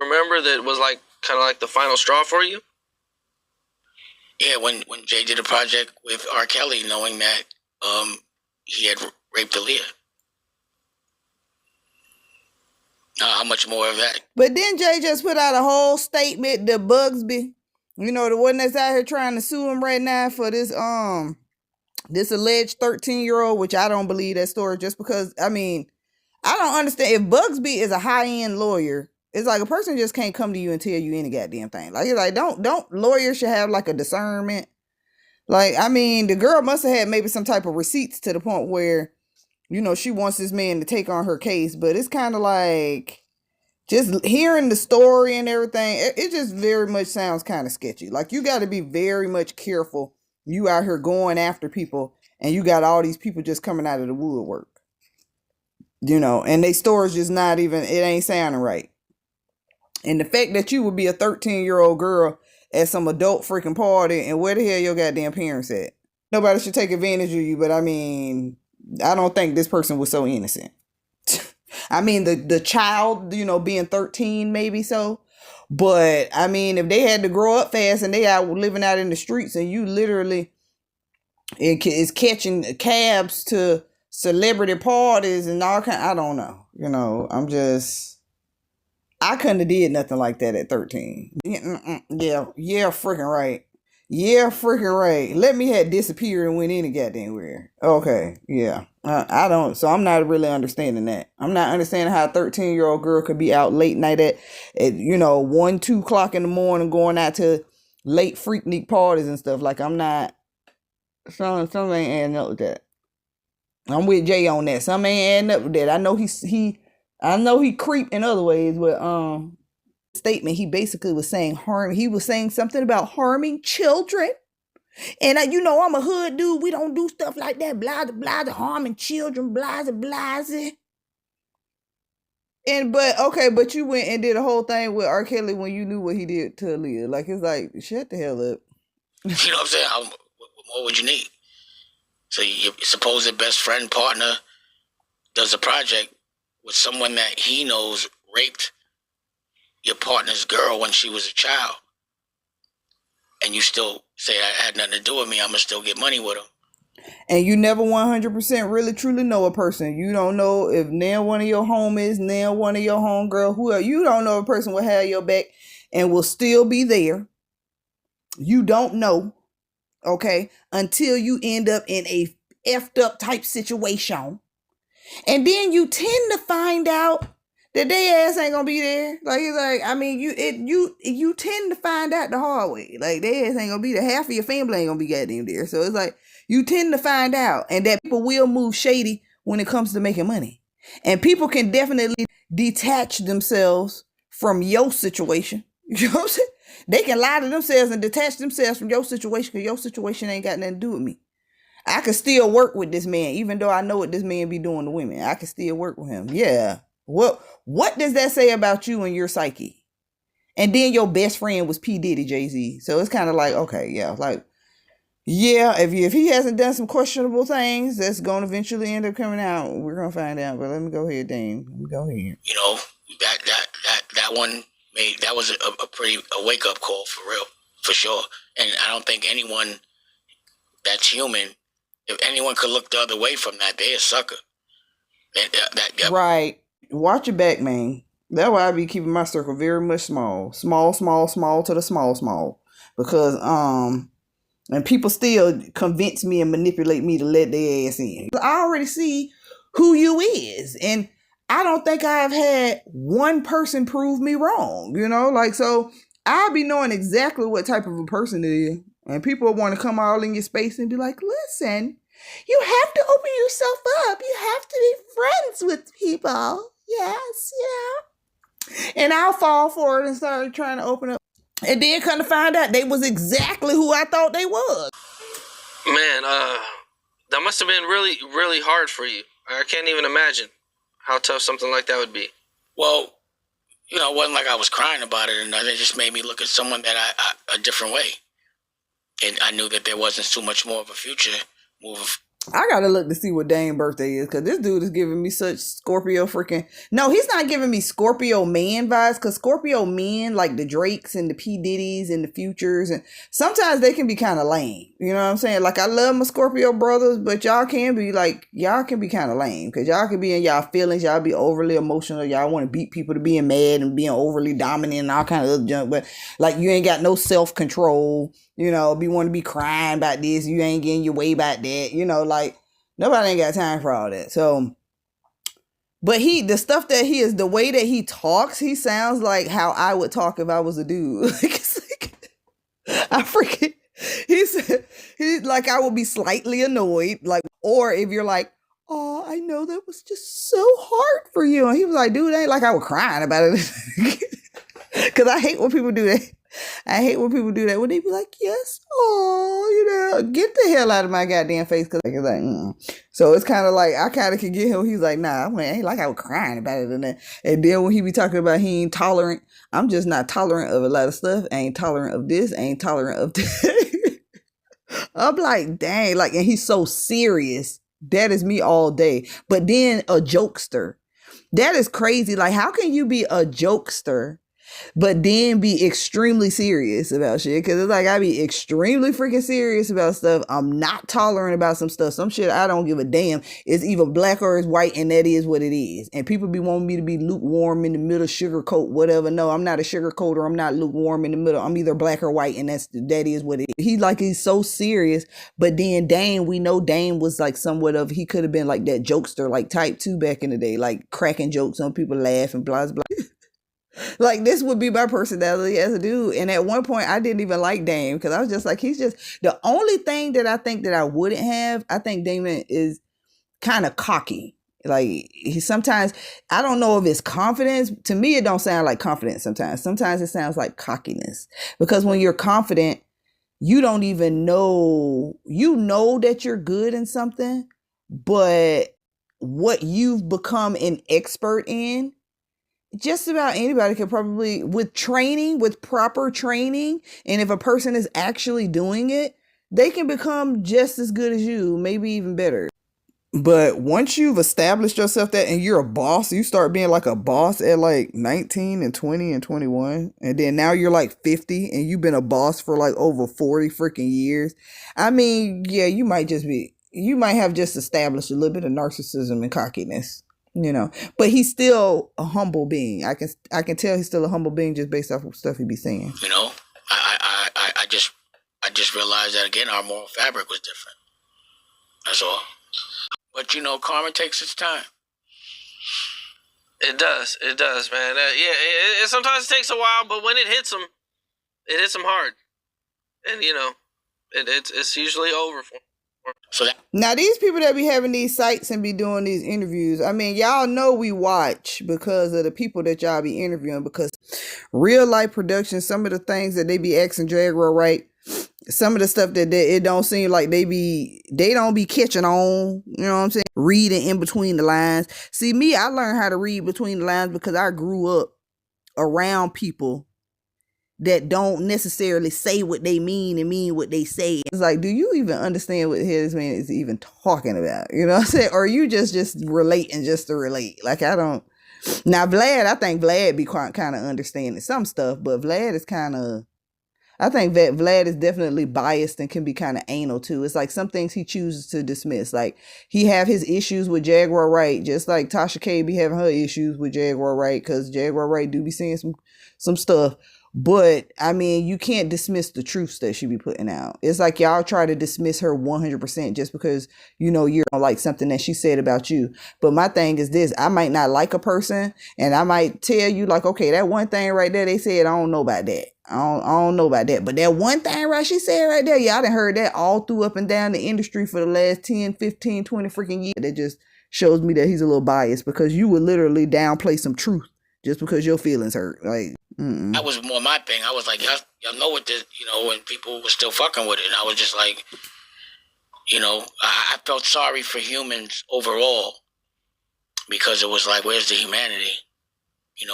remember that was like kind of like the final straw for you? Yeah, when Jay did a project with R. Kelly, knowing that he had raped Aaliyah. How much more of that? But then Jay just put out a whole statement to Bugsby, you know, the one that's out here trying to sue him right now for this alleged 13-year-old, which I don't believe that story, just because, I mean, I don't understand. If Bugsby is a high-end lawyer, it's like a person just can't come to you and tell you any goddamn thing. Like, it's like, don't lawyers should have like a discernment? Like, I mean, the girl must have had maybe some type of receipts to the point where, you know, she wants this man to take on her case, but it's kind of like, just hearing the story and everything, it just very much sounds kind of sketchy. Like, you got to be very much careful. You out here going after people, and you got all these people just coming out of the woodwork. You know, and they story's just not even, it ain't sounding right. And the fact that you would be a 13-year-old girl at some adult freaking party, and where the hell your goddamn parents at? Nobody should take advantage of you, but I mean, I don't think this person was so innocent. I mean, the child, you know, being 13, maybe so. But, I mean, if they had to grow up fast and they out living out in the streets and you literally is catching cabs to celebrity parties and all kind, I don't know. You know, I couldn't have did nothing like that at 13. Yeah, freaking right. Yeah, freaking right. Let me have disappeared and went any goddamn where. Okay, yeah. I don't, so I'm not really understanding that. I'm not understanding how a 13-year-old girl could be out late night at you know, 1, 2 o'clock in the morning going out to late freaknik parties and stuff. Like, I'm not, something ain't adding up with that. I'm with Jay on that. Something ain't adding up with that. I know he creeped in other ways, but statement he basically was saying he was saying something about harming children. And you know, I'm a hood dude. We don't do stuff like that. Blah, blah, harming children, blah, blah. But you went and did a whole thing with R. Kelly when you knew what he did to Aaliyah. Like, it's like, shut the hell up. You know what I'm saying? What more would you need? So your supposed best friend, partner, does a project with someone that he knows raped your partner's girl when she was a child, and you still say, I had nothing to do with me, I'm going to still get money with him. And you never 100% really truly know a person. You don't know if now one of your homies, now one of your homegirl, whoever, you don't know a person will have your back and will still be there. You don't know, okay, until you end up in a effed up type situation. And then you tend to find out that their ass ain't gonna be there. Like, it's like, I mean, you tend to find out the hard way. Like, their ass ain't gonna be there. Half of your family ain't gonna be goddamn there. So it's like, you tend to find out, and that people will move shady when it comes to making money. And people can definitely detach themselves from your situation. You know what I'm saying? They can lie to themselves and detach themselves from your situation, because your situation ain't got nothing to do with me. I can still work with this man, even though I know what this man be doing to women. I can still work with him. Yeah. What does that say about you and your psyche? And then your best friend was P. Diddy, Jay-Z. So it's kind of like, okay, yeah. Like, yeah, if he hasn't done some questionable things, that's going to eventually end up coming out. We're going to find out. But let me go ahead, Dame. Let me go ahead. You know, that one that was a wake-up call for real, for sure. And I don't think anyone that's human, if anyone could look the other way from that, they're a sucker. Right. Watch your back, man. That's why I be keeping my circle very much small. Small to the small. Because, and people still convince me and manipulate me to let their ass in. I already see who you is. And I don't think I've had one person prove me wrong. You know, like, so I'll be knowing exactly what type of a person it is. And people want to come all in your space and be like, listen, you have to open yourself up. You have to be friends with people. Yes, yeah. And I'll fall for it and start trying to open up. And then kind of find out they was exactly who I thought they was. Man, that must have been really, really hard for you. I can't even imagine how tough something like that would be. Well, you know, it wasn't like I was crying about it, and it just made me look at someone that a different way. And I knew that there wasn't too much more of a future move. I gotta look to see what Dane's birthday is, because this dude is giving me such Scorpio freaking. No, he's not giving me Scorpio man vibes, because Scorpio men, like the Drakes and the P. Diddy's and the Futures, and sometimes they can be kind of lame. You know what I'm saying? Like, I love my Scorpio brothers, but y'all can be kind of lame, because y'all can be in y'all feelings, y'all be overly emotional, y'all want to beat people to being mad and being overly dominant and all kind of other junk, but like, you ain't got no self-control. You know, want to be crying about this, you ain't getting your way about that. You know, like, nobody ain't got time for all that. So, but the stuff that he is, the way that he talks, he sounds like how I would talk if I was a dude. Like, it's like, I freaking, he's like, I would be slightly annoyed. Like, or if you're like, oh, I know that was just so hard for you. And he was like, dude, it ain't like I was crying about it. Because I hate when people do that. I hate when people do that. When they be like, yes, oh, you know, get the hell out of my goddamn face. Because it's like, So it's kind of like, I kind of can get him. He's like, nah, I ain't like I was crying about it. And then when he be talking about he ain't tolerant, I'm just not tolerant of a lot of stuff. I ain't tolerant of this. I ain't tolerant of that. I'm like, dang. Like, and he's so serious. That is me all day. But then a jokester. That is crazy. Like, how can you be a jokester but then be extremely serious about shit? Because it's like, I be extremely freaking serious about stuff. I'm not tolerant about some stuff. Some shit I don't give a damn. It's either black or it's white, and that is what it is. And people be wanting me to be lukewarm in the middle, sugarcoat, whatever. No, I'm not a sugarcoater. I'm not lukewarm in the middle. I'm either black or white, and that is what it is. He's so serious. But then Dane, we know Dane was like somewhat of, he could have been like that jokester, like type 2 back in the day, like cracking jokes on people, laughing, blah, blah. Like, this would be my personality as a dude. And at one point, I didn't even like Dame, because I was just like, he's just the only thing that I think that I wouldn't have. I think Damon is kind of cocky. Like, he sometimes, I don't know if it's confidence. To me, it don't sound like confidence sometimes. Sometimes it sounds like cockiness. Because when you're confident, you don't even know, that you're good in something, but what you've become an expert in, just about anybody could probably, with proper training, and if a person is actually doing it, they can become just as good as you, maybe even better. But once you've established yourself that, and you're a boss, you start being like a boss at like 19 and 20 and 21. And then now you're like 50 and you've been a boss for like over 40 freaking years. I mean, yeah, you might have just established a little bit of narcissism and cockiness. But he's still a humble being. I can tell he's still a humble being just based off of stuff he be saying. I just realized that again, our moral fabric was different. That's all. But karma takes its time. It does, man. It sometimes takes a while, but when it hits them hard, and it's usually over for them. Now, these people that be having these sites and be doing these interviews, I mean, y'all know we watch because of the people that y'all be interviewing, because real life production, some of the things that they be asking Jaguar, right? Some of the stuff that it don't seem like they don't be catching on, you know what I'm saying? Reading in between the lines. See, me, I learned how to read between the lines because I grew up around people that don't necessarily say what they mean and mean what they say. It's like, do you even understand what this man is even talking about? You know what I'm saying? Or are you just relating just to relate? Like, I don't. Now, I think Vlad be kind of understanding some stuff, but Vlad is kind of, I think that Vlad is definitely biased and can be kind of anal too. It's like some things he chooses to dismiss. Like, he have his issues with Jaguar Wright, just like Tasha K be having her issues with Jaguar Wright, because Jaguar Wright do be saying some stuff. But I mean, you can't dismiss the truths that she be putting out. It's like y'all try to dismiss her 100% just because you don't like something that she said about you. But my thing is this: I might not like a person, and I might tell you like, okay, that one thing right there they said, I don't know about that. I don't know about that. But that one thing right she said right there, yeah, I done heard that all through up and down the industry for the last 10, 15, 20 freaking years. That just shows me that he's a little biased, because you would literally downplay some truth just because your feelings hurt. Like, that was more my thing. I was like, y'all know what this, when people were still fucking with it. And I was just like, I felt sorry for humans overall, because it was like, where's the humanity?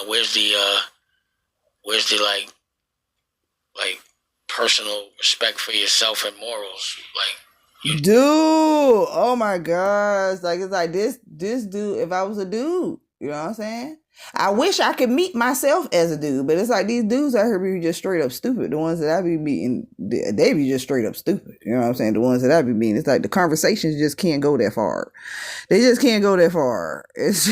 Where's the like personal respect for yourself and morals? Like, Dude, oh my gosh. Like, it's like this dude, if I was a dude, you know what I'm saying? I wish I could meet myself as a dude, but it's like these dudes out here be just straight up stupid. The ones that I be meeting, they be just straight up stupid. You know what I'm saying? The ones that I be meeting, it's like the conversations just can't go that far. They just can't go that far. It's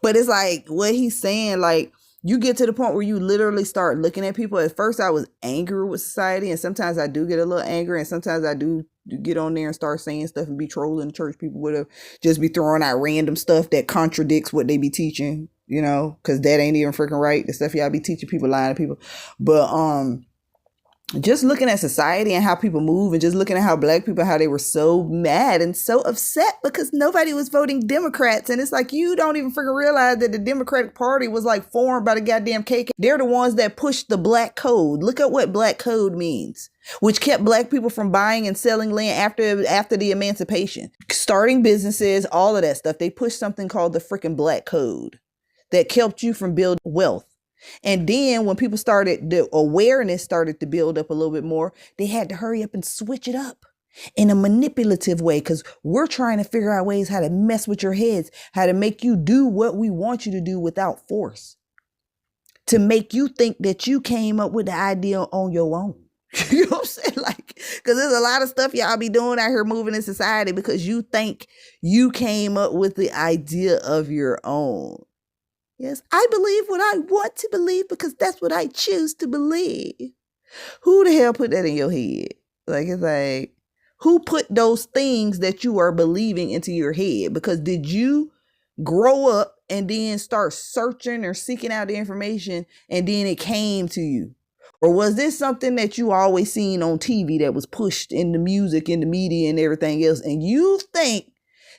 but it's like what he's saying, like, you get to the point where you literally start looking at people. At first, I was angry with society, and sometimes I do get a little angry, and sometimes I do get on there and start saying stuff and be trolling church people with it, just be throwing out random stuff that contradicts what they be teaching, you know, because that ain't even freaking right. The stuff y'all be teaching people, lying to people. But just looking at society and how people move, and just looking at how black people, how they were so mad and so upset because nobody was voting Democrats. And it's like, you don't even freaking realize that the Democratic Party was like formed by the goddamn KKK. They're the ones that pushed the black code. Look at what black code means, which kept black people from buying and selling land after the emancipation, starting businesses, all of that stuff. They pushed something called the freaking black code that kept you from building wealth. And then when people started, the awareness started to build up a little bit more, they had to hurry up and switch it up in a manipulative way, because we're trying to figure out ways how to mess with your heads, how to make you do what we want you to do without force, to make you think that you came up with the idea on your own. You know what I'm saying? Like, because there's a lot of stuff y'all be doing out here moving in society because you think you came up with the idea of your own. Yes, I believe what I want to believe because that's what I choose to believe. Who the hell put that in your head? Like, it's like, who put those things that you are believing into your head? Because did you grow up and then start searching or seeking out the information and then it came to you? Or was this something that you always seen on TV that was pushed in the music, in the media and everything else, and you think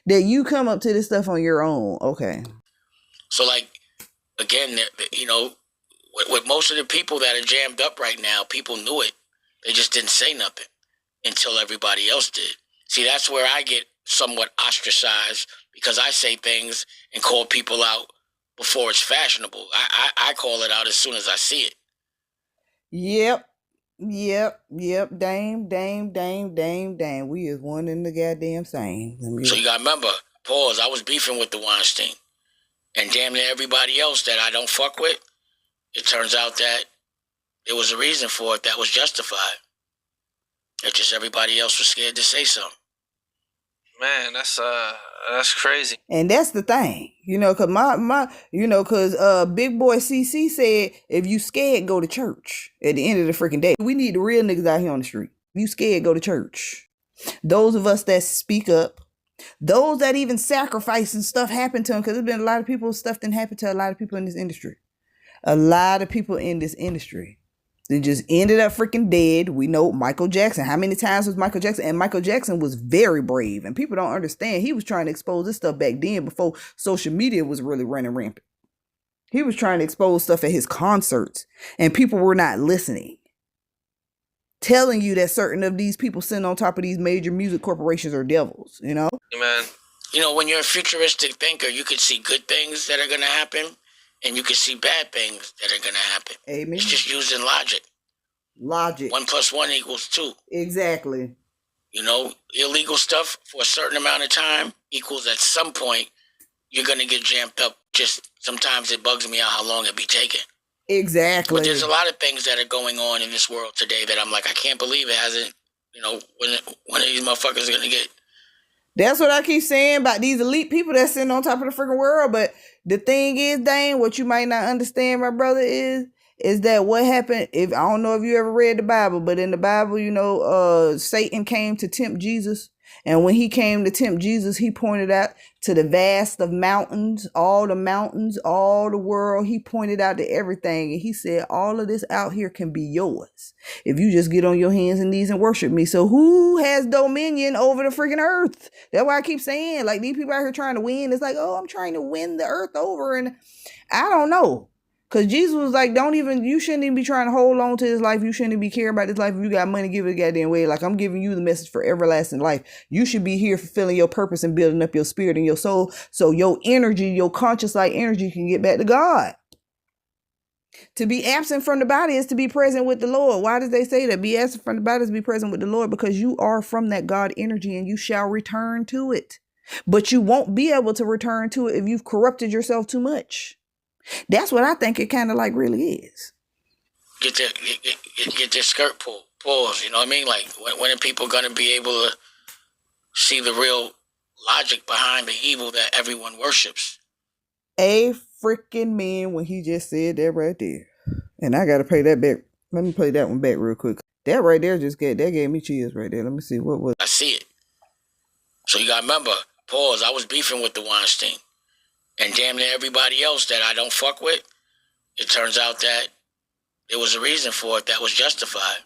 that you come up to this stuff on your own? Okay. So, like, again, you know, with most of the people that are jammed up right now, people knew it. They just didn't say nothing until everybody else did. See, that's where I get somewhat ostracized, because I say things and call people out before it's fashionable. I call it out as soon as I see it. Yep. Dame. We is one in the goddamn same. So you gotta remember, pause, I was beefing with the Weinstein. And damn near everybody else that I don't fuck with, it turns out that there was a reason for it that was justified. It's just everybody else was scared to say something. Man, that's crazy. And that's the thing, you know, cause cause Big Boy CC said, if you scared, go to church. At the end of the freaking day, we need the real niggas out here on the street. If you scared, go to church. Those of us that speak up, those that even sacrifice and stuff happen to them, because there's been a lot of people, stuff didn't happen to a lot of people in this industry. A lot of people in this industry. They just ended up freaking dead. We know Michael Jackson. How many times was Michael Jackson? And Michael Jackson was very brave. And people don't understand. He was trying to expose this stuff back then before social media was really running rampant. He was trying to expose stuff at his concerts. And people were not listening. Telling you that certain of these people sitting on top of these major music corporations are devils, you know? Man. You know, when you're a futuristic thinker, you could see good things that are going to happen, and you can see bad things that are going to happen. Amen. It's just using logic. 1 + 1 = 2. Exactly. You know, illegal stuff for a certain amount of time equals at some point you're going to get jammed up. Just sometimes it bugs me out how long it be taking. Exactly. But there's a lot of things that are going on in this world today that I'm like, I can't believe it hasn't, you know, when are these motherfuckers going to get. That's what I keep saying about these elite people that's sitting on top of the freaking world. But the thing is, Dane, what you might not understand, my brother, is that what happened, if I don't know if you ever read the Bible, but in the Bible, you know, Satan came to tempt Jesus. And when he came to tempt Jesus, he pointed out to the vast of mountains, all the world. He pointed out to everything. And he said, all of this out here can be yours if you just get on your hands and knees and worship me. So who has dominion over the freaking earth? That's why I keep saying, like, these people out here trying to win. It's like, oh, I'm trying to win the earth over. And I don't know. Because Jesus was like, you shouldn't even be trying to hold on to this life. You shouldn't even be caring about this life. If you got money, give it a goddamn way. Like, I'm giving you the message for everlasting life. You should be here fulfilling your purpose and building up your spirit and your soul. So your energy, your conscious light energy can get back to God. To be absent from the body is to be present with the Lord. Why did they say that? Be absent from the body is to be present with the Lord, because you are from that God energy and you shall return to it. But you won't be able to return to it if you've corrupted yourself too much. That's what I think it kind of like really is. Get their skirt pulls. You know what I mean? Like, when are people going to be able to see the real logic behind the evil that everyone worships? A freaking man when he just said that right there. And I got to play that back. Let me play that one back real quick. That right there gave me chills right there. Let me see. What was I see it. So you got to remember, pause, I was beefing with the Weinstein. And damn near everybody else that I don't fuck with, it turns out that there was a reason for it that was justified.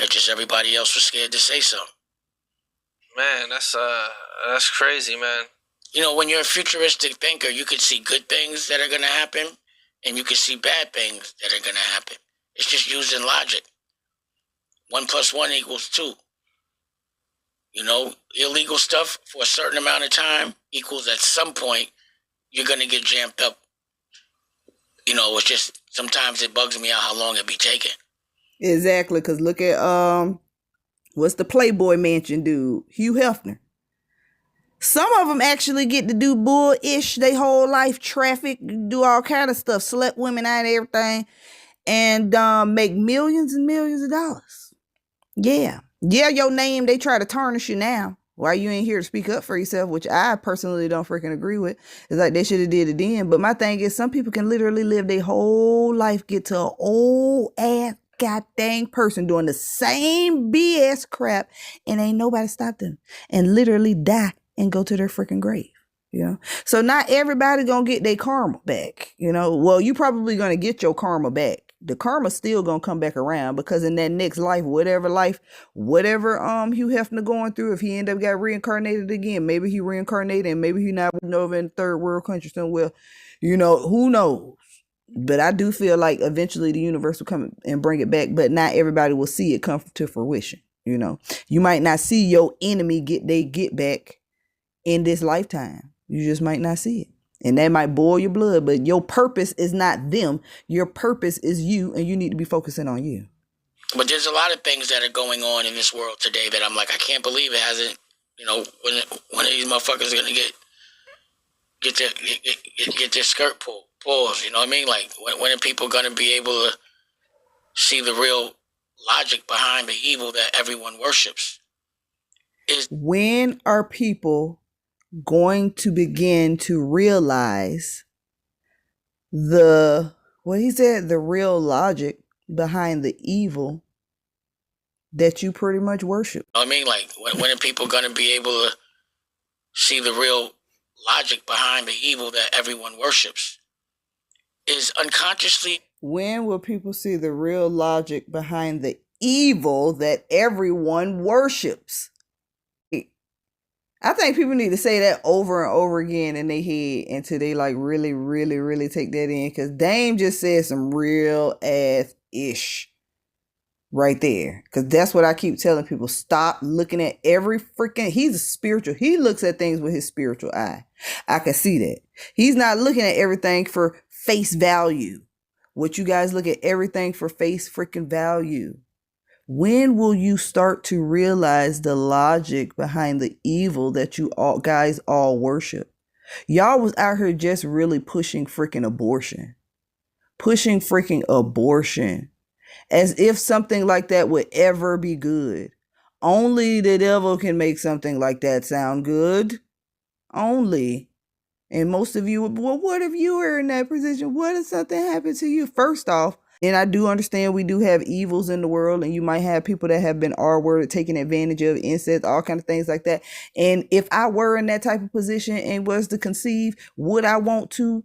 It's just everybody else was scared to say something. Man, that's crazy, man. You know, when you're a futuristic thinker, you can see good things that are going to happen, and you can see bad things that are going to happen. It's just using logic. 1 + 1 = 2. You know, illegal stuff for a certain amount of time equals at some point you're going to get jammed up. You know, it's just, sometimes it bugs me out how long it be taking. Exactly, because look at, what's the Playboy Mansion dude? Hugh Hefner. Some of them actually get to do bull-ish they whole life, traffic, do all kind of stuff, select women out and everything, and make millions and millions of dollars. Yeah. Yeah, your name, they try to tarnish you now. Why you ain't here to speak up for yourself, which I personally don't freaking agree with. It's like they should have did it then. But my thing is, some people can literally live their whole life, get to an old ass god dang person doing the same BS crap, and ain't nobody stopped them, and literally die and go to their freaking grave. You know, so not everybody gonna get their karma back. You know, well, you probably gonna get your karma back. The karma's still gonna come back around, because in that next life, whatever Hugh Hefner going through, if he end up got reincarnated again, maybe he reincarnated and maybe he not over in third world country somewhere. You know, who knows? But I do feel like eventually the universe will come and bring it back, but not everybody will see it come to fruition. You know, you might not see your enemy get back in this lifetime. You just might not see it. And that might boil your blood, but your purpose is not them. Your purpose is you, and you need to be focusing on you. But there's a lot of things that are going on in this world today that I'm like, I can't believe it hasn't, you know, when one of these motherfuckers are going to get their skirt pulls, you know what I mean? Like, when are people going to be able to see the real logic behind the evil that everyone worships? When are people going to begin to realize the real logic behind the evil that you pretty much worship? You know what I mean? Like, when are people going to be able to see the real logic behind the evil that everyone worships? Is unconsciously. When will people see the real logic behind the evil that everyone worships? I think people need to say that over and over again in their head until they like really, really, really take that in. Because Dame just said some real ass ish right there. Because that's what I keep telling people. Stop looking at every freaking... He's a spiritual. He looks at things with his spiritual eye. I can see that. He's not looking at everything for face value. What you guys look at everything for face freaking value. When will you start to realize the logic behind the evil that you all guys all worship? Y'all was out here just really pushing freaking abortion. Pushing freaking abortion. As if something like that would ever be good. Only the devil can make something like that sound good. Only. And most of you, well, what if you were in that position? What if something happened to you? First off, and I do understand we do have evils in the world, and you might have people that have been R-worded, taking advantage of incest, all kind of things like that. And if I were in that type of position and was to conceive, would I want to,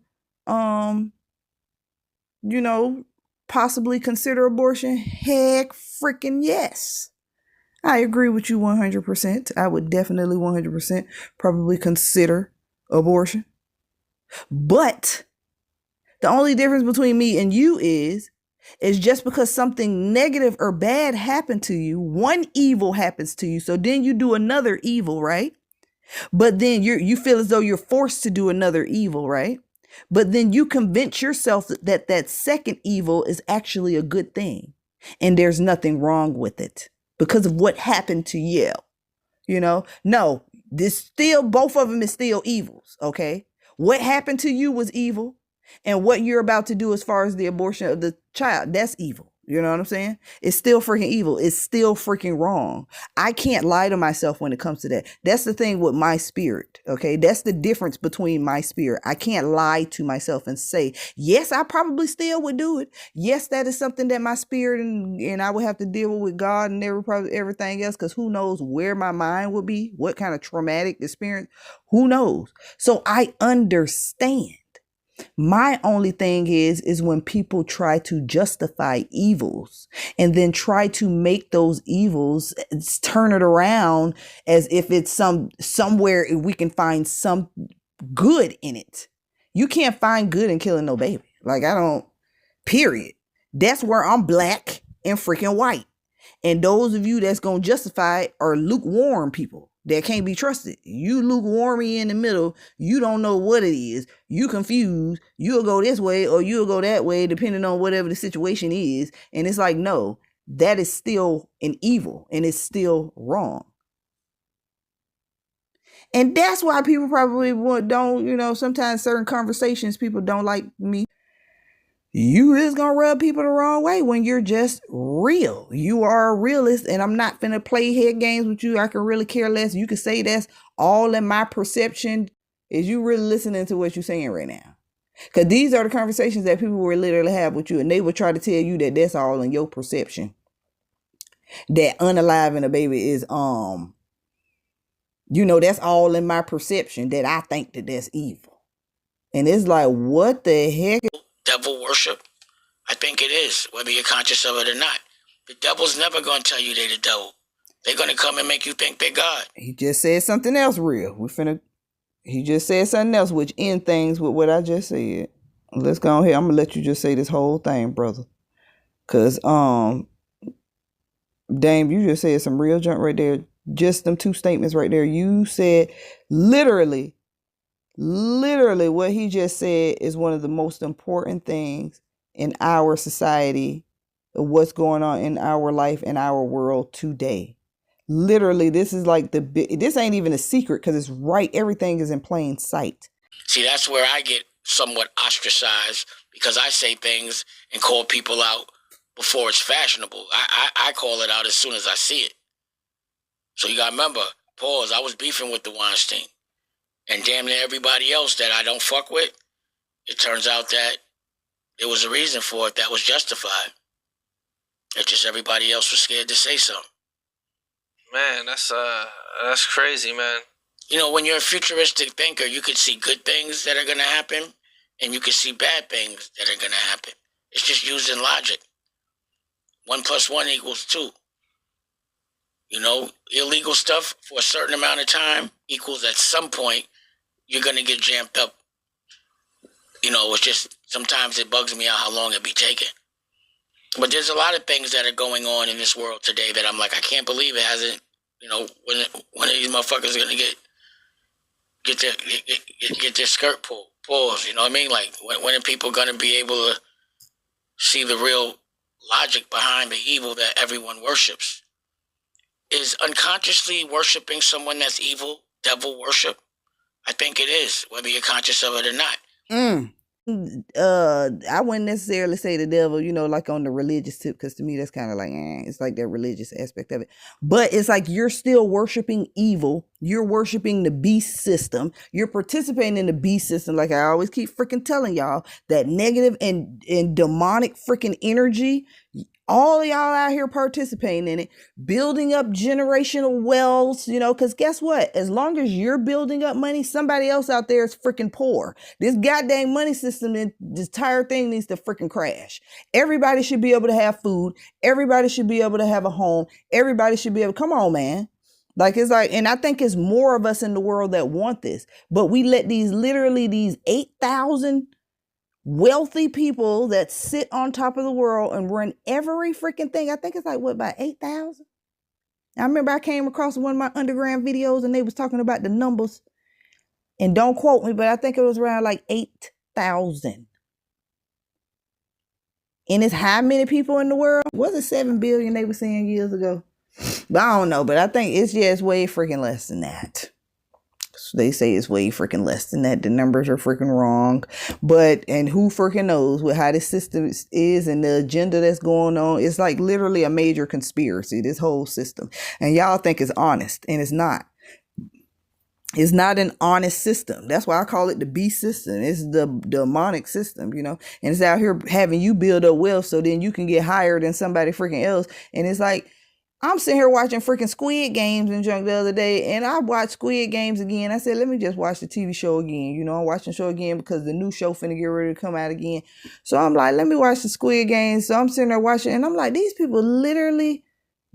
possibly consider abortion? Heck freaking yes. I agree with you 100%. I would definitely 100% probably consider abortion. But the only difference between me and you is just because something negative or bad happened to you, one evil happens to you. So then you do another evil, right? But then you feel as though you're forced to do another evil, right? But then you convince yourself that that second evil is actually a good thing. And there's nothing wrong with it because of what happened to you. You know, no, this still, both of them is still evils. Okay. What happened to you was evil. And what you're about to do as far as the abortion of the child, that's evil. You know what I'm saying? It's still freaking evil. It's still freaking wrong. I can't lie to myself when it comes to that. That's the thing with my spirit. Okay. That's the difference between my spirit. I can't lie to myself and say, yes, I probably still would do it. Yes, that is something that my spirit and I would have to deal with God and everything else. Cause who knows where my mind would be, what kind of traumatic experience, who knows? So I understand. My only thing is when people try to justify evils and then try to make those evils, turn it around as if it's somewhere we can find some good in it. You can't find good in killing no baby. Like, I don't, period. That's where I'm black and freaking white. And those of you that's going to justify it are lukewarm people that can't be trusted. You lukewarmy in the middle. You don't know what it is. You confused. You'll go this way or you'll go that way, depending on whatever the situation is. And it's like, no, that is still an evil and it's still wrong. And that's why people probably don't, you know, sometimes certain conversations, people don't like me. You is gonna rub people the wrong way when you're just real. You are a realist, and I'm not finna play head games with you. I can really care less. You can say that's all in my perception. Is you really listening to what you're saying right now? Because these are the conversations that people will literally have with you, and they will try to tell you that that's all in your perception. That unaliving a baby is you know, that's all in my perception. That I think that that's evil, and it's like, what the heck? Devil worship? I think it is, whether you're conscious of it or not. The devil's never going to tell you they're the devil. They're going to come and make you think they're God. He just said something else real. He just said something else, which end things with what I just said. Let's go ahead. I'm going to let you just say this whole thing, brother. Because, Dame, you just said some real junk right there. Just them two statements right there. You said literally what he just said is one of the most important things in our society, what's going on in our life, in our world today. Literally, this is like this ain't even a secret because it's right. Everything is in plain sight. See, that's where I get somewhat ostracized because I say things and call people out before it's fashionable. I call it out as soon as I see it. So you got to remember, pause, I was beefing with the Weinstein. And damn near everybody else that I don't fuck with, it turns out that there was a reason for it that was justified. It's just everybody else was scared to say something. Man, that's crazy, man. You know, when you're a futuristic thinker, you can see good things that are going to happen, and you can see bad things that are going to happen. It's just using logic. 1 + 1 = 2. You know, illegal stuff for a certain amount of time equals at some point you're going to get jammed up. You know, it's just, sometimes it bugs me out how long it be taking. But there's a lot of things that are going on in this world today that I'm like, I can't believe it hasn't, you know, when are these motherfuckers going to get their skirt pulled, you know what I mean? Like, when are people going to be able to see the real logic behind the evil that everyone worships? Is unconsciously worshiping someone that's evil devil worship? I think it is, whether you're conscious of it or not. I wouldn't necessarily say the devil, you know, like on the religious tip, because to me that's kind of like, it's like that religious aspect of it. But it's like you're still worshiping evil. You're worshiping the beast system. You're participating in the beast system. Like I always keep freaking telling y'all, that negative and demonic freaking energy. All of y'all out here participating in it, building up generational wealth, you know, because guess what? As long as you're building up money, somebody else out there is freaking poor. This goddamn money system, this entire thing needs to freaking crash. Everybody should be able to have food. Everybody should be able to have a home. Everybody should be able, come on, man. Like, it's like, and I think it's more of us in the world that want this, but we let these 8,000 wealthy people that sit on top of the world and run every freaking thing. I think it's like, what, about 8,000? I remember I came across one of my underground videos and they was talking about the numbers. And don't quote me, but I think it was around like 8 5,000. And it's how many people in the world? Was it 7 billion they were saying years ago? But I don't know. But I think it's just way freaking less than that. So they say it's way freaking less than that. The numbers are freaking wrong. But, and who freaking knows with how this system is and the agenda that's going on. It's like literally a major conspiracy, this whole system. And y'all think it's honest. And it's not. It's not an honest system. That's why I call it the beast system. It's the demonic system, you know. And it's out here having you build up wealth so then you can get higher than somebody freaking else. And it's like, I'm sitting here watching freaking Squid Games and junk the other day, and I watched Squid Games again. I said, let me just watch the TV show again. You know, I'm watching the show again because the new show finna get ready to come out again. So I'm like, let me watch the Squid Games. So I'm sitting there watching, and I'm like, these people literally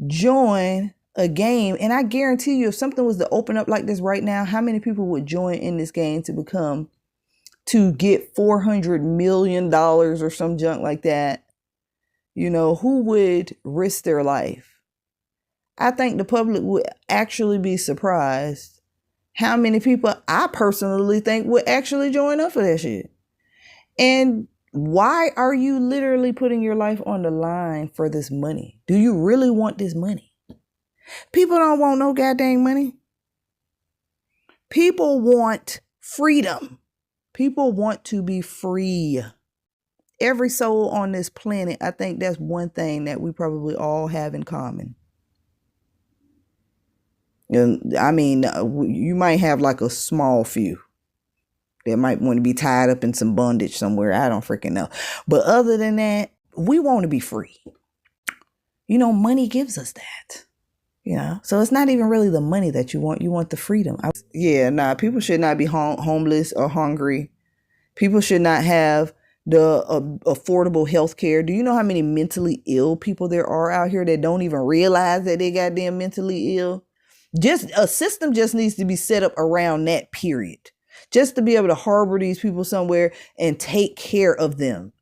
join a game. And I guarantee you, if something was to open up like this right now, how many people would join in this game to get $400 million or some junk like that? You know, who would risk their life? I think the public would actually be surprised how many people I personally think would actually join up for that shit. And why are you literally putting your life on the line for this money? Do you really want this money? People don't want no goddamn money. People want freedom. People want to be free. Every soul on this planet, I think that's one thing that we probably all have in common. I mean, you might have like a small few that might want to be tied up in some bondage somewhere. I don't freaking know. But other than that, we want to be free. You know, money gives us that. You know, so it's not even really the money that you want. You want the freedom. People should not be homeless or hungry. People should not have the affordable health care. Do you know how many mentally ill people there are out here that don't even realize that they goddamn mentally ill? Just a system just needs to be set up around that period. Just to be able to harbor these people somewhere and take care of them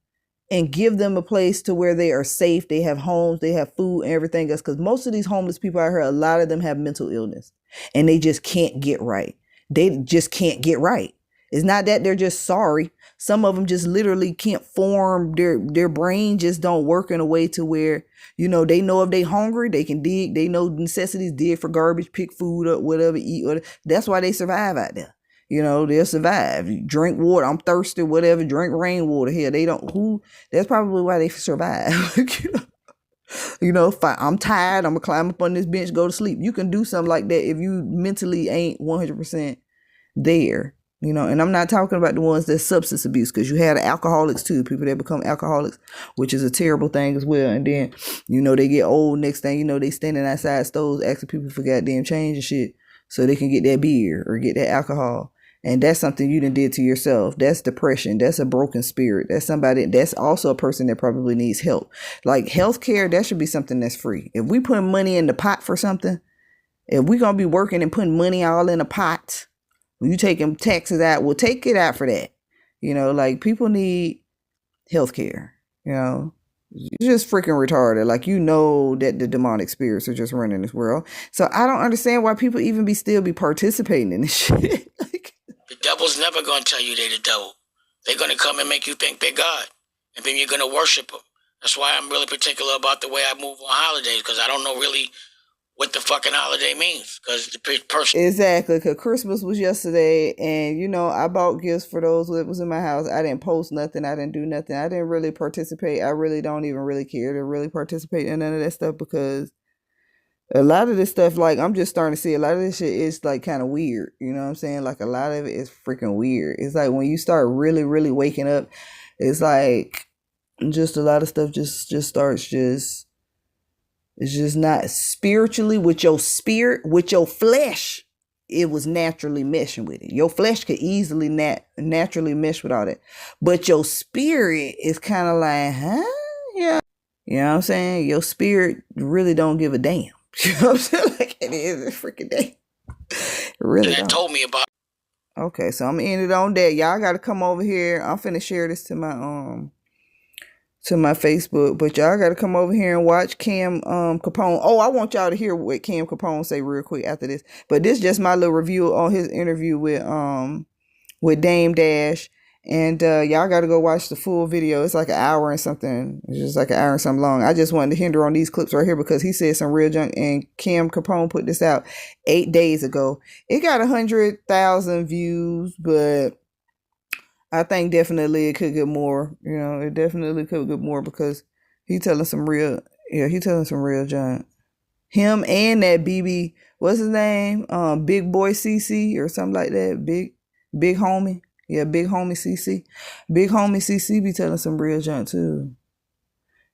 and give them a place to where they are safe. They have homes, they have food and everything else. Because most of these homeless people out here, a lot of them have mental illness and they just can't get right. They just can't get right. It's not that they're just sorry. Some of them just literally can't form, their brain just don't work in a way to where, you know, they know if they hungry, they can dig. They know necessities, dig for garbage, pick food up, whatever, eat. That's why they survive out there. You know, they'll survive. Drink water. I'm thirsty, whatever. Drink rainwater. Here, that's probably why they survive. You know, I'm tired. I'm going to climb up on this bench, go to sleep. You can do something like that if you mentally ain't 100% there. You know, and I'm not talking about the ones that substance abuse, because you have the alcoholics too, people that become alcoholics, which is a terrible thing as well. And then, you know, they get old. Next thing you know, they standing outside stores asking people for goddamn change and shit so they can get that beer or get that alcohol. And that's something you done did to yourself. That's depression. That's a broken spirit. That's also a person that probably needs help. Like healthcare, that should be something that's free. If we put money in the pot for something, if we gonna be working and putting money all in a pot, you taking taxes out, we'll take it out for that. You know, like people need healthcare, you know. It's just freaking retarded. Like, you know that the demonic spirits are just running this world. So I don't understand why people even still be participating in this shit. Like, the devil's never going to tell you they're the devil. They're going to come and make you think they're God. And then you're going to worship them. That's why I'm really particular about the way I move on holidays, because I don't know really what the fucking holiday means, because the person. Exactly, because Christmas was yesterday, and you know, I bought gifts for those that was in my house. I didn't post nothing. I didn't do nothing. I didn't really participate. I really don't even really care to really participate in none of that stuff, because a lot of this stuff, like, I'm just starting to see a lot of this shit is like kind of weird. You know what I'm saying? Like, a lot of it is freaking weird. It's like when you start really, really waking up, it's like just a lot of stuff just starts it's just not spiritually with your spirit, with your flesh. It was naturally meshing with it. Your flesh could easily naturally mesh with all that. But your spirit is kind of like, huh? Yeah. You know what I'm saying? Your spirit really don't give a damn. You know what I'm saying? Like, it is a freaking day. Really don't. Told me about. Okay, so I'm ending it on that. Y'all got to come over here. I'm finna share this to my Facebook, but y'all got to come over here and watch CAMCAPONE. Oh, I want y'all to hear what CAMCAPONE say real quick after this. But this is just my little review on his interview with Dame Dash, And y'all got to go watch the full video. It's like an hour and something. It's just like an hour and something long. I just wanted to hinder on these clips right here because he said some real junk. And Cam Capone put this out 8 days ago. It got 100,000 views, but I think definitely it could get more. You know, it definitely could get more because he telling some real junk. Him and that BB, what's his name? Big Boy CC or something like that. Big homie. Yeah, Big Homie CC. Big Homie CC be telling some real junk too.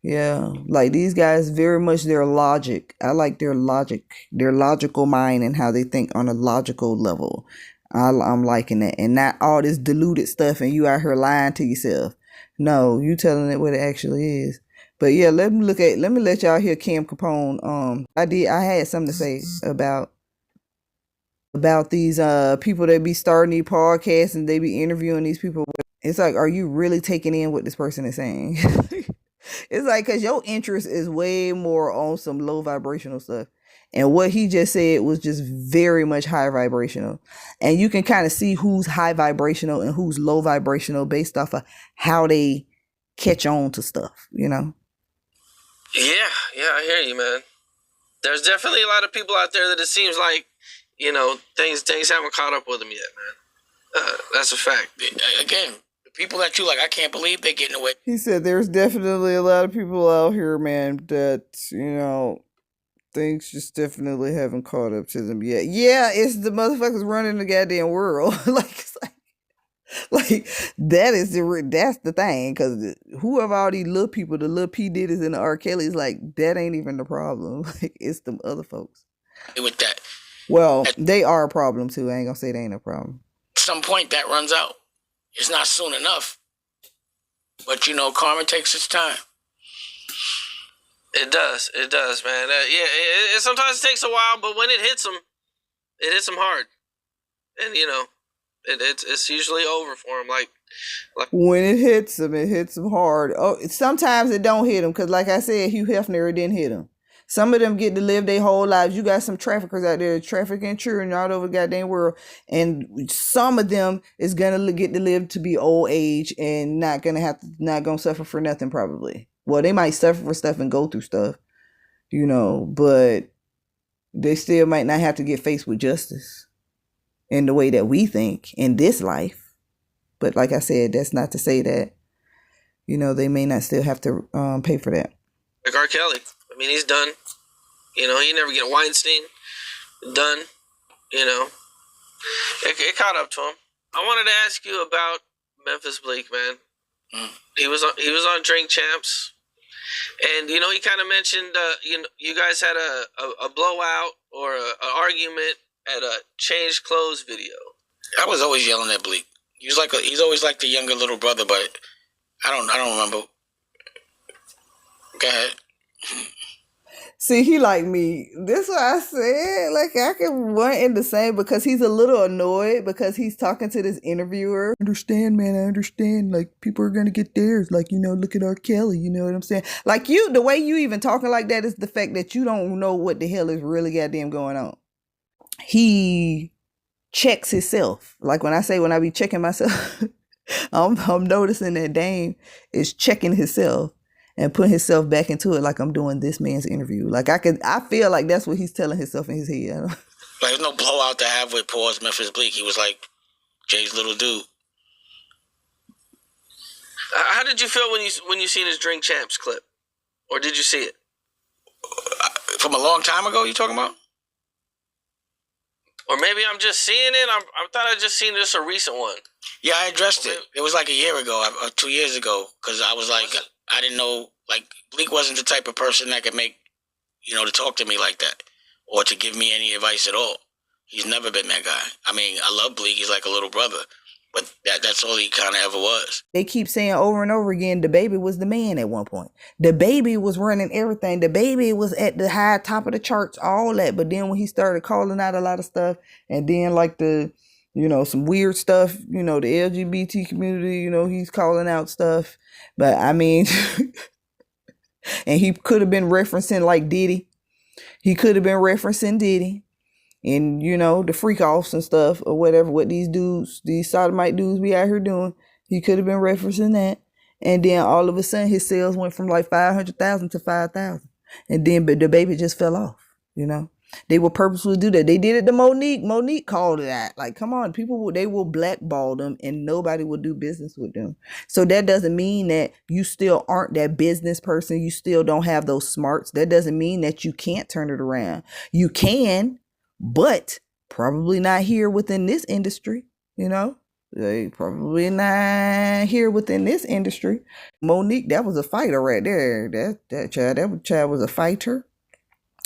Yeah, like these guys very much their logic. I like their logic, their logical mind and how they think on a logical level. I'm liking that. And not all this diluted stuff and you out here lying to yourself. No, you telling it what it actually is. But yeah, let me let y'all hear Cam Capone. I had something to say about these people that be starting these podcasts and they be interviewing these people. It's like, are you really taking in what this person is saying? It's like, because your interest is way more on some low vibrational stuff. And what he just said was just very much high vibrational. And you can kind of see who's high vibrational and who's low vibrational based off of how they catch on to stuff, you know? Yeah, I hear you, man. There's definitely a lot of people out there that it seems like, you know, things haven't caught up with them yet, man. That's a fact. Again, the people that you like, I can't believe they're getting away. He said there's definitely a lot of people out here, man, that, you know, things just definitely haven't caught up to them yet. Yeah, it's the motherfuckers running the goddamn world. Like that's the thing, because whoever all these little people, the little P Diddy's and the R. Kelly's, like, that ain't even the problem. Like, it's them other folks. With that. Well, they are a problem too. I ain't gonna say they ain't a problem. At some point that runs out. It's not soon enough. But you know, karma takes its time. It does, man. It sometimes takes a while, but when it hits them hard, and you know, it's usually over for them. Like when it hits them hard. Oh, sometimes it don't hit them because, like I said, Hugh Hefner, it didn't hit him. Some of them get to live their whole lives. You got some traffickers out there trafficking children all over the goddamn world. And some of them is going to get to live to be old age and not going to suffer for nothing probably. Well, they might suffer for stuff and go through stuff, you know, but they still might not have to get faced with justice in the way that we think in this life. But like I said, that's not to say that, you know, they may not still have to pay for that. Like R. Kelly. I mean, he's done. You know, he never get Weinstein. Done. You know. It caught up to him. I wanted to ask you about Memphis Bleek, man. He was on Drink Champs. And, you know, he kind of mentioned, you guys had a blowout or an argument at a Change Clothes video. I was always yelling at Bleek. He's always like the younger little brother, but I don't remember. Go ahead. See, he like me. That's what I said. Like, I can want in the same because he's a little annoyed because he's talking to this interviewer. I understand, man. I understand. Like, people are going to get theirs. Like, you know, look at R. Kelly. You know what I'm saying? Like, the way you even talking like that is the fact that you don't know what the hell is really goddamn going on. He checks himself. Like, when I be checking myself, I'm noticing that Dame is checking himself and put himself back into it like I'm doing this man's interview. Like, I feel like that's what he's telling himself in his head. Like, there's no blowout to have with Paul's Memphis Bleek. He was like Jay's little dude. How did you feel when you seen his Drink Champs clip? Or did you see it? From a long time ago, you talking about? Or maybe I'm just seeing it. I thought I just seen this a recent one. Yeah, I addressed it. It was like a year ago or 2 years ago because I was like, I didn't know, like, Bleek wasn't the type of person that could make, you know, to talk to me like that or to give me any advice at all. He's never been that guy. I mean, I love Bleek. He's like a little brother, but that's all he kind of ever was. They keep saying over and over again, the baby was the man at one point. The baby was running everything. The baby was at the high top of the charts, all that. But then when he started calling out a lot of stuff and then like you know, some weird stuff, you know, the LGBT community, you know, he's calling out stuff. But I mean, and he could have been referencing like Diddy. He could have been referencing Diddy and, you know, the freak offs and stuff or whatever, what these dudes, these sodomite dudes be out here doing. He could have been referencing that. And then all of a sudden his sales went from like 500,000 to 5,000. And then the baby just fell off, you know. They will purposely do that. They did it to Monique. Monique called it out. Like, come on, they will blackball them and nobody will do business with them. So that doesn't mean that you still aren't that business person. You still don't have those smarts. That doesn't mean that you can't turn it around. You can, but probably not here within this industry, you know. They probably not here within this industry. Monique, that was a fighter right there. That child was a fighter.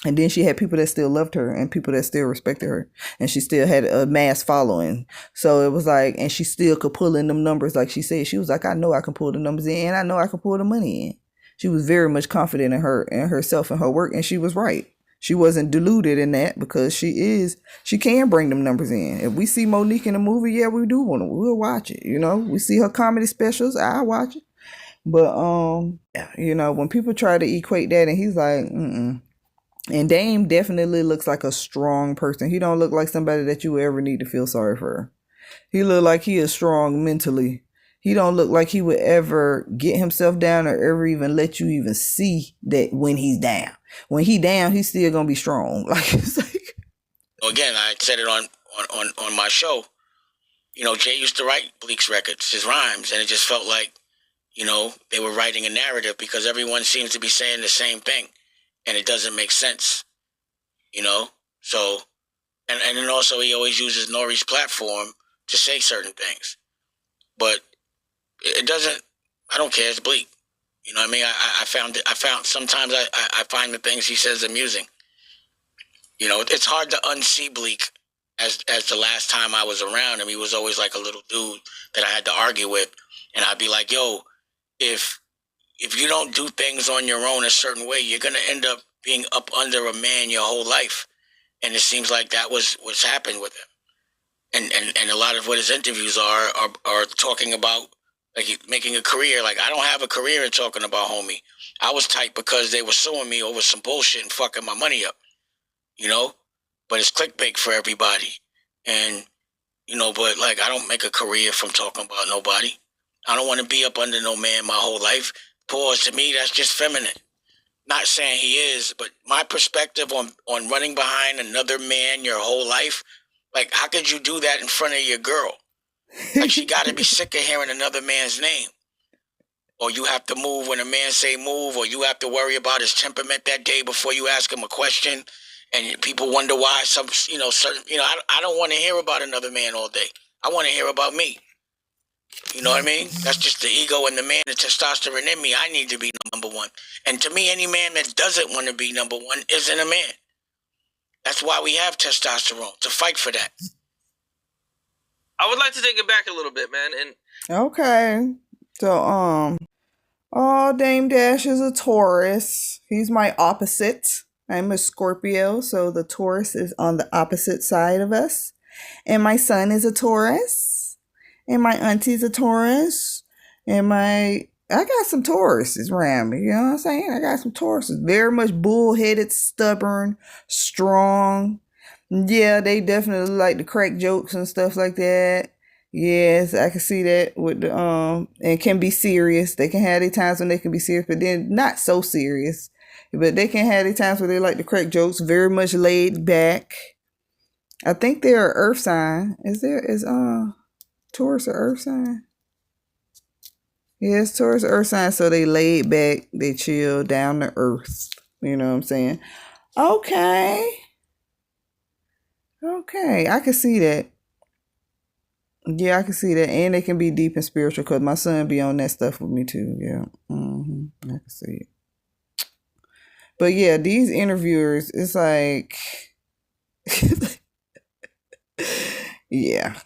And then she had people that still loved her and people that still respected her. And she still had a mass following. So it was like, and she still could pull in them numbers like she said. She was like, I know I can pull the numbers in and I know I can pull the money in. She was very much confident in herself and her work. And she was right. She wasn't deluded in that because she can bring them numbers in. If we see Monique in a movie, yeah, we'll watch it. You know, we see her comedy specials, I'll watch it. But, you know, when people try to equate that and he's like, And Dame definitely looks like a strong person. He don't look like somebody that you ever need to feel sorry for. He look like he is strong mentally. He don't look like he would ever get himself down or ever even let you even see that when he's down. When he down, he's still gonna be strong. Like, it's like, again, I said it on my show. You know, Jay used to write Bleak's records, his rhymes, and it just felt like, you know, they were writing a narrative because everyone seems to be saying the same thing. And it doesn't make sense, you know? So, and then also he always uses Nori's platform to say certain things. But it doesn't, I don't care, it's Bleak. You know what I mean? I found sometimes I find the things he says amusing. You know, it's hard to unsee Bleak as the last time I was around him. He was always like a little dude that I had to argue with. And I'd be like, yo, if you don't do things on your own a certain way, you're going to end up being up under a man your whole life. And it seems like that was what's happened with him. And a lot of what his interviews are talking about, like making a career. Like, I don't have a career in talking about homie. I was tight because they were suing me over some bullshit and fucking my money up, you know? But it's clickbait for everybody. And, you know, but like, I don't make a career from talking about nobody. I don't want to be up under no man my whole life. Pause. To me, that's just feminine. Not saying he is, but my perspective on running behind another man your whole life, like, how could you do that in front of your girl? Like, she got to be sick of hearing another man's name. Or you have to move when a man say move, or you have to worry about his temperament that day before you ask him a question. And people wonder why some, you know, certain, you know, I don't want to hear about another man all day. I want to hear about me. You know what I mean? That's just the ego and the man, the testosterone in me. I need to be number one. And to me, any man that doesn't want to be number one isn't a man. That's why we have testosterone, to fight for that. I would like to take it back a little bit, man. And okay. So, Dame Dash is a Taurus. He's my opposite. I'm a Scorpio, so the Taurus is on the opposite side of us. And my son is a Taurus. And my auntie's a Taurus. And I got some Tauruses around me, you know what I'm saying? I got some Tauruses. Very much bullheaded, stubborn, strong. Yeah, they definitely like to crack jokes and stuff like that. Yes, I can see that with the and can be serious. They can have their times when they can be serious, but then not so serious. But they can have their times where they like to crack jokes, very much laid back. I think they're an earth sign. Is Taurus an earth sign? Yes, Taurus earth sign, so they laid back, they chill, down to earth. You know what I'm saying? Okay, I can see that. Yeah, I can see that. And they can be deep and spiritual because my son be on that stuff with me too. Yeah. I can see it. But yeah, these interviewers, it's like, yeah.